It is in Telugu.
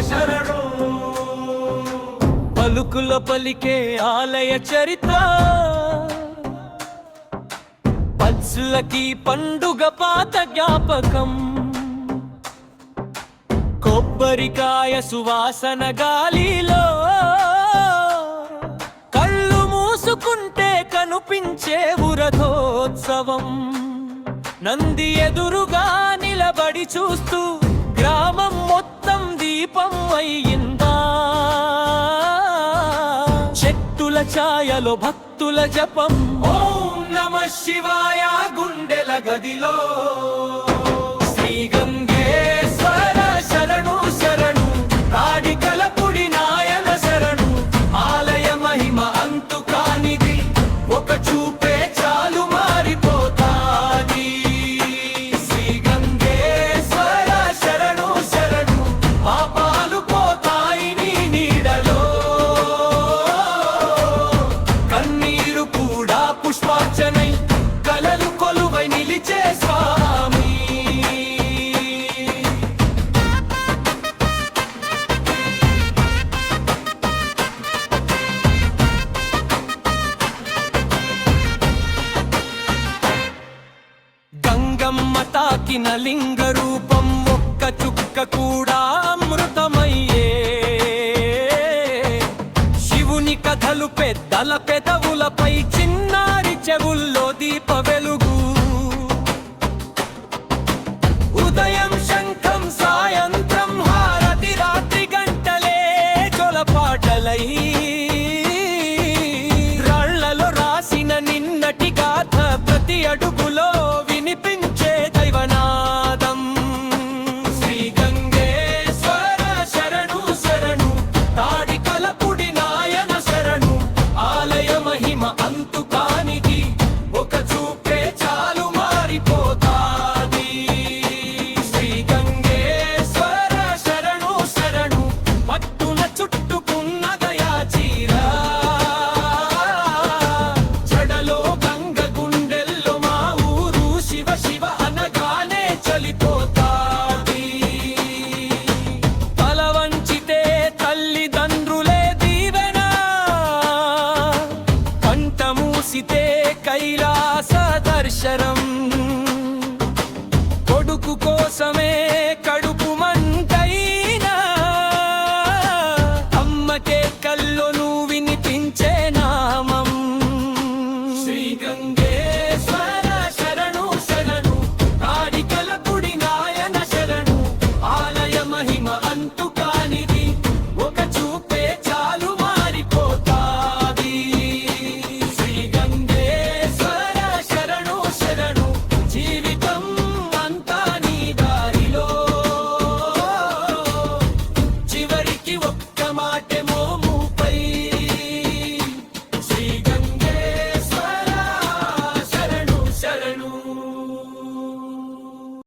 శరణు పలుకుల పలికే ఆలయ చరిత్ర పచ్చులకి పండుగ పాత జ్ఞాపకం కొబ్బరికాయ సువాసన గాలిలో కళ్ళు మూసుకుంటే కనిపించే ఉరథోత్సవం నంది ఎదురుగా నిలబడి చూస్తూ గ్రామం మొత్తం దీపం అయ్యిందా చెట్టుల ఛాయలో భక్తుల జపం ఓం నమః శివాయ గుండెల గదిలో శ్రీ గంగేశ్వర శరణు శరణు రాడికల పుడి నాయన శరణు ఆలయ మహిమ అంతు కానిది ఒక చూపే చాలు మారిపోతాది శ్రీ గంగేశ్వర శరణు శరణు పాపాలు పోతాయి నీ నీడలో కన్నీరు కూడా పుష్పార్చనై కలలు కొలువై నిలిచే స్వామి గంగమ్మ తాకిన లింగ రూపం ఒక్క చుక్క కూడా అమృతమయ్యే శివుని కథలు పెద్దల పెదవులపై చిన్నారి చెవుల్లో దీప వెలుగు ఉదయం శంఖం సాయంత్రం హారతి రాత్రి గంటలే జొలపాటలై